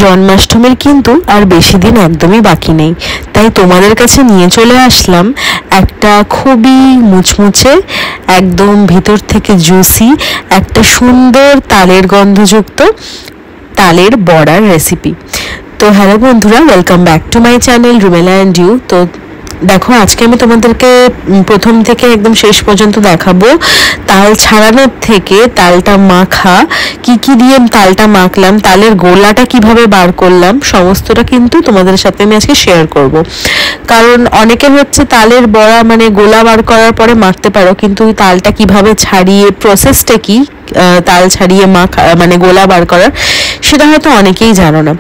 জন্মাষ্টমীর কিন্তু আর বেশি দিন একদমই বাকি নেই, তাই তোমাদের কাছে নিয়ে চলে আসলাম একটা খুবই মুচমুচে, একদম ভিতর থেকে জুসি, একটা সুন্দর তালের গন্ধযুক্ত তালের বড়ার রেসিপি। তো হ্যালো বন্ধুরা, welcome back to my channel Rumela and you. তো দেখো, আজকে আমি তোমাদেরকে প্রথম থেকে একদম শেষ পর্যন্ত দেখাবো তাল ছাড়ানোর থেকে তালটা মাখা, কি কি দিয়ে তালটা মাখলাম, তালের গোলাটা কিভাবে বার করলাম, সমস্তটা কিন্তু তোমাদের সাথে আমি আজকে শেয়ার করব। কারণ অনেকের হচ্ছে তালের বড়া মানে গোলা বার করার পরে মাখতে পারো, কিন্তু তালটা কিভাবে ছাড়িয়ে, প্রসেসটা কি তাল ছাড়িয়ে মাখা মানে গোলা বার করার, সেটা হয়তো অনেকেই জানো না।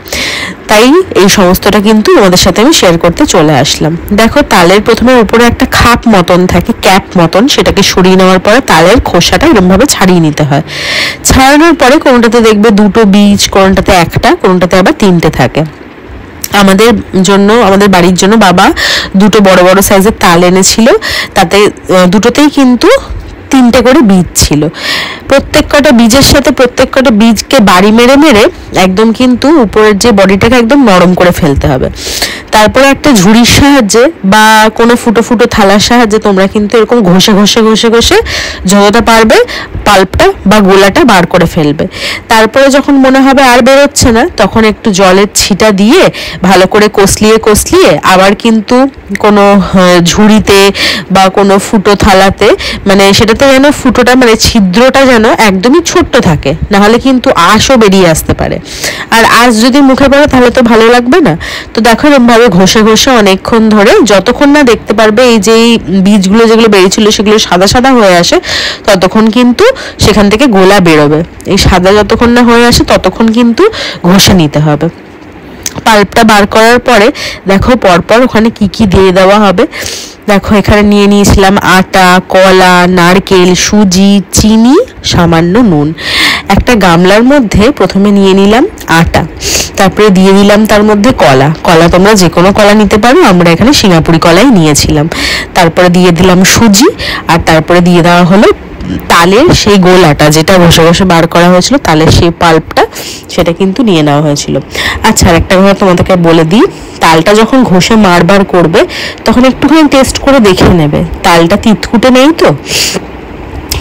তাই এই সমস্তটা কিন্তু তোমাদের সাথে আমি শেয়ার করতে চলে আসলাম। দেখো, তালের প্রথমে উপরে একটা খাপ মতন থাকে, ক্যাপ মতন, সেটাকে সরিয়ে নেওয়ার পরে তালের খোসাটা এরকম ভাবে ছাড়িয়ে নিতে হয়। ছাড়ানোর পরে কোনটাতে দেখবে দুটো বীজ, কোনটাতে একটা, কোনটাতে আবার তিনটে থাকে। আমাদের জন্য, আমাদের বাড়ির জন্য বাবা দুটো বড় বড় সাইজের তাল এনেছিল, তাতে দুটোতেই কিন্তু তিনটে করে বীজ ছিল। প্রত্যেক কটা বীজের সাথে প্রত্যেক কটা বীজকে বাড়ি মেরে মেরে একদম কিন্তু উপরের যে বডিটাকে একদম নরম করে ফেলতে হবে। তারপরে একটা ঝুড়ির সাহায্যে বা কোনো ফুটো ফুটো থালার সাহায্যে তোমরা কিন্তু এরকম ঘষে ঘষে ঘষে ঘষে যতটা পারবে পাল্পটা বা গোলাটা বার করে ফেলবে। তারপরে যখন মনে হবে আর বেরোচ্ছে না, তখন একটু জলের ছিটা দিয়ে ভালো করে কষলিয়ে কষলিয়ে আবার কিন্তু কোনো ঝুড়িতে বা কোনো ফুটো থালাতে, মানে সেটাতে যেন ফুটোটা মানে ছিদ্রটা যেন একদমই ছোট্ট থাকে, নাহলে কিন্তু আঁশও বেরিয়ে আসতে পারে। আর আঁশ যদি মুখে পড়ে তাহলে তো ভালো লাগবে না। তো দেখো, এরকমভাবে ঘষে ঘষে অনেকক্ষণ ধরে, যতক্ষণ না দেখতে পারবে এই যে বীজগুলো যেগুলো বেরিয়েছিল সেগুলো সাদা সাদা হয়ে আসে, ততক্ষণ কিন্তু সেখান থেকে গোলা বেরোবে। এই সাদা যতক্ষণ না হয়ে আসে ততক্ষণ কিন্তু ঘষে নিতে হবে। পাল্পটা বার করার পরে দেখো পরপর ওখানে কি কি দিয়ে দেওয়া হবে। দেখো, এখানে নিয়ে নিয়েছিলাম আটা, কলা, নারকেল, সুজি, চিনি, সামান্য নুন। একটা গামলার মধ্যে প্রথমে নিয়ে নিলাম আটা, তারপরে দিয়ে দিলাম তার মধ্যে কলা। কলা তোমরা যে কোনো কলা নিতে পারো, আমরা এখানে সিঙ্গাপুরি কলাই নিয়েছিলাম। তারপরে দিয়ে দিলাম সুজি, আর তারপরে দিয়ে দেওয়া হলো তালের সেই গোলাটা, যেটা ঘষে ঘষে বার করা হয়েছিল, তালের সেই পাল্পটা, সেটা কিন্তু নিয়ে নেওয়া হয়েছিল। আচ্ছা, আর একটা কথা তোমাদেরকে বলে দিই, তালটা যখন ঘষে মারবার করবে তখন একটুখানি টেস্ট করে দেখে নেবে তালটা তিতকুটে নেই তো,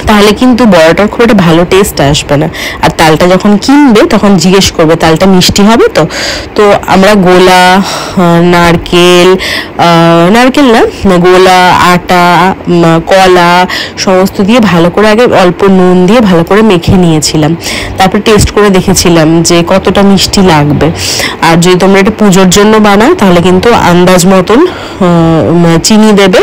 তাহলে কিন্তু বড়াটার খুব একটা ভালো টেস্ট আসবে না। আর তালটা যখন কিনবে তখন জিজ্ঞেস করবে তালটা মিষ্টি হবে তো। তো আমরা গোলা, নারকেল, নারকেল না, গোলা, আটা, কলা সমস্ত দিয়ে ভালো করে আগে অল্প নুন দিয়ে ভালো করে মেখে নিয়েছিলাম। তারপর টেস্ট করে দেখেছিলাম যে কতটা মিষ্টি লাগবে। আর যদি তোমরা এটা পুজোর জন্য বানাও তাহলে কিন্তু আন্দাজ মতন চিনি দেবে,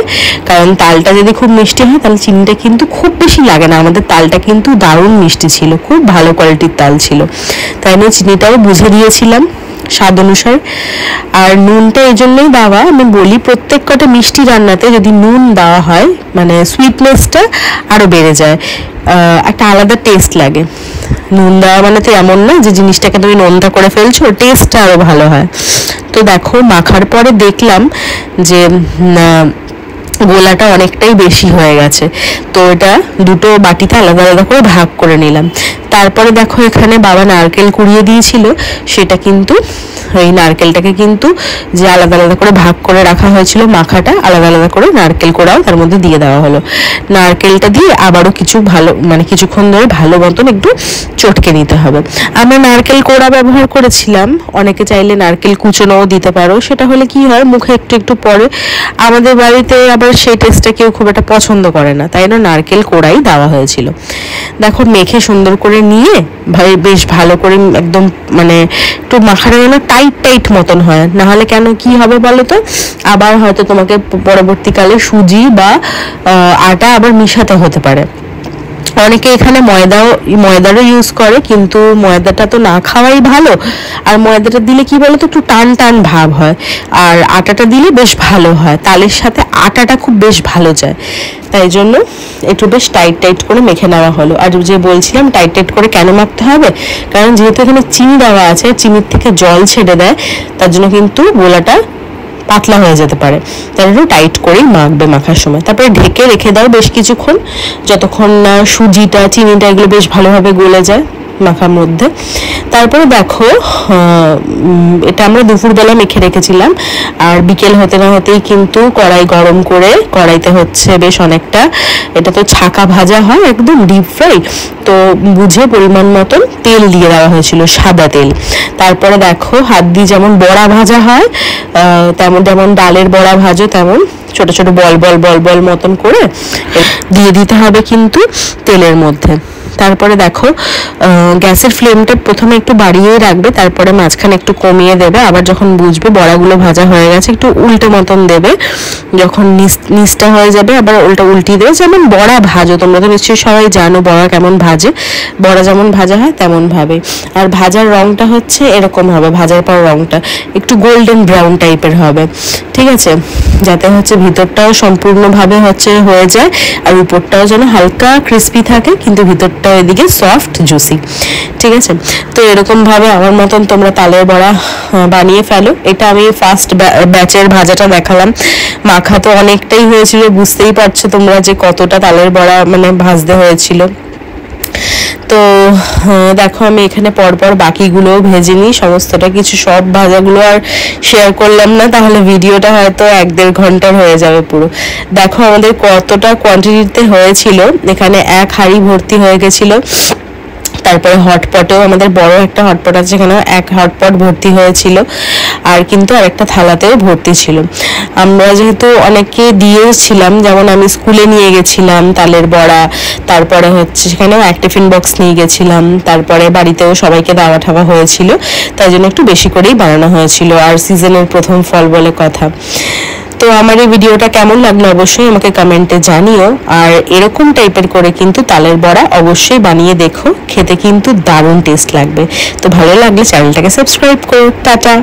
কারণ তালটা যদি খুব মিষ্টি হয় তাহলে চিনিটা কিন্তু খুব বেশি লাগে না। আমাদের তালটা কিন্তু দারুণ মিষ্টি ছিল, খুব ভালো কোয়ালিটির তাল ছিল, তাই আমি চিনিটাও বুঝে দিয়েছিলাম স্বাদ অনুসারে। আর নুনটা এই জন্যই দেওয়া, আমি বলি প্রত্যেক কটা মিষ্টি রান্নাতে যদি নুন দেওয়া হয় মানে সুইটনেসটা আরো বেড়ে যায়, একটা আলাদা টেস্ট লাগে। নুন দেওয়া মানে তো এমন না যে জিনিসটাকে তুমি নোনতা করে ফেলছো, টেস্টটা আরো ভালো হয়। তো দেখো, মাখার পরে দেখলাম যে গোলাটা অনেকটাই বেশি হয়ে গেছে, তো এটা দুটো বাটিতে আলাদা আলাদা করে ভাগ করে নিলাম। তারপরে দেখো, এখানে বাবা নারকেল কুড়িয়ে দিয়েছিল, সেটা কিন্তু এই নারকেলটাকে কিন্তু যে আলাদা আলাদা করে ভাগ করে রাখা হয়েছিল, মাখাটা আলাদা আলাদা করে নারকেল কোড়াও তার মধ্যে দিয়ে দেওয়া হলো। নারকেলটা দিয়ে আবারও কিছু ভালো মানে কিছুক্ষণ ধরে ভালো মতন একটু চটকে নিতে হবে। আমরা নারকেল কোড়া ব্যবহার করেছিলাম, অনেকে চাইলে নারকেল কুচোনোও দিতে পারো, সেটা হলে কি হয় মুখে একটু একটু পরে। আমাদের বাড়িতে আবার সেই টেস্টটা কেউ খুব একটা পছন্দ করে না, তাই না নারকেল কোড়াই দেওয়া হয়েছিল। দেখো, মেখে সুন্দর করে নিয়ে বেশ ভালো করে একদম মানে একটু মাখানো যেন টাইট টাইট মতন হয়, নাহলে কেন কি হবে বলো তো, আবার হয়তো তোমাকে পরবর্তীকালে সুজি বা আটা আবার মিশাতে হতে পারে। অনেকে এখানে ময়দারও ইউজ করে, কিন্তু ময়দাটা তো না খাওয়াই ভালো। আর ময়দাটা দিলে কি বলতো, একটু টান টান ভাব হয়, আর আটাটা দিলে বেশ ভালো হয়, তালের সাথে আটাটা খুব বেশ ভালো যায়। তাই জন্য একটু বেশ টাইট টাইট করে মেখে নেওয়া হলো। আর যে বলছিলাম টাইট টাইট করে কেন মাখতে হবে, কারণ যেহেতু এখানে চিনি দেওয়া আছে, চিনির থেকে জল ছেড়ে দেয়, তার জন্য কিন্তু গোলাটা পাতলা হয়ে যেতে পারে, তাই একটু টাইট করেই মাখবে মাখার সময়। তারপরে ঢেকে রেখে দাও বেশ কিছুক্ষণ, যতক্ষণ না সুজিটা, চিনিটা এগুলো বেশ ভালোভাবে গলে যায়। মাখার মধ্যে। তারপরে দেখো এটা আমরা দুপুরবেলা মেখে রেখেছিলাম, আর বিকেল হতে না হতেই কিন্তু কড়াই গরম করে, কড়াইতে হচ্ছে বেশ অনেকটা, এটা তো ছাকা ভাজা হয় একদম ডিপ ফ্রাই, তো বুঝে পরিমাণ মতন তেল দিয়ে দেওয়া হয়েছিল, সাদা তেল। তারপরে দেখো হাত দিয়ে যেমন বড়া ভাজা হয় তেমন, যেমন ডালের বড়া ভাজো তেমন ছোট ছোট বল বল বল বল মতন করে দিয়ে দিতে হবে কিন্তু তেলের মধ্যে। তারপরে দেখো গ্যাসের ফ্লেমটা প্রথমে একটু বাড়িয়েই রাখবে, তারপরে মাঝখানে একটু কমিয়ে দেবে। আবার যখন বুঝবে বড়াগুলো ভাজা হয়ে গেছে একটু উল্টো মতন দেবে, যখন নিচটা হয়ে যাবে আবার উল্টিয়ে দেবে। যেমন বড়া ভাজো, তোমরা তো নিশ্চয়ই সবাই জানো বড়া কেমন ভাজে, বড়া যেমন ভাজা হয় তেমন ভাবে। আর ভাজার রংটা হচ্ছে এরকম হবে, ভাজার পর রংটা একটু গোল্ডেন ব্রাউন টাইপের হবে, ঠিক আছে, যাতে হচ্ছে ভিতরটাও সম্পূর্ণভাবে হচ্ছে হয়ে যায় আর উপরটাও যেন হালকা ক্রিস্পি থাকে কিন্তু ভিতরটা এদিকে সফট জুসি, ঠিক আছে। তো এরকম ভাবে আমার মতন তোমরা তালের বড়া বানিয়ে ফেলো। এটা আমি ফার্স্ট ব্যাচের ভাজাটা দেখালাম, মাখা তো অনেকটাই হয়েছিল, বুঝতেই পারছো তোমরা যে কতটা তালের বড়া মানে ভাজতে হয়েছিল। তো দেখো আমি এখানে পরপর বাকিগুলোও ভেজে নিই, সমস্তটা কিছু সব ভাজাগুলো আর শেয়ার করলাম না, তাহলে ভিডিওটা হয়তো 1-1.5 ঘন্টার হয়ে যাবে পুরো। দেখো আমাদের কতটা কোয়ান্টিটিতে হয়েছিল, এখানে 1 হাঁড়ি ভর্তি হয়ে গেছিল। তারপরে হটপটেও আমাদের বড় একটা হটপট আছে, সেখানে 1 হটপট ভর্তি হয়েছিল, আর কিন্তু আরেকটা থালাতেও ভর্তি ছিল। আমরা যেহেতু অনেককে দিয়েছিলাম, যেমন আমি স্কুলে নিয়ে গেছিলাম তালের বড়া, তারপরে হচ্ছে সেখানেও এক টিফিন বক্স নিয়ে গেছিলাম, তারপরে বাড়িতেও সবাইকে দেওয়া ঠাওয়া হয়েছিল, তাই জন্য একটু বেশি করেই বানানো হয়েছিল, আর সিজনের প্রথম ফল বলে কথা। তো আমার এই ভিডিওটা কেমন লাগলো অবশ্যই আমাকে কমেন্টে জানিও, আর এরকম টাইপের করে কিন্তু তালের বড়া অবশ্যই বানিয়ে দেখো, খেতে কিন্তু দারুণ টেস্ট লাগবে। তো ভালো লাগলে চ্যানেলটাকে সাবস্ক্রাইব করো। টাটা।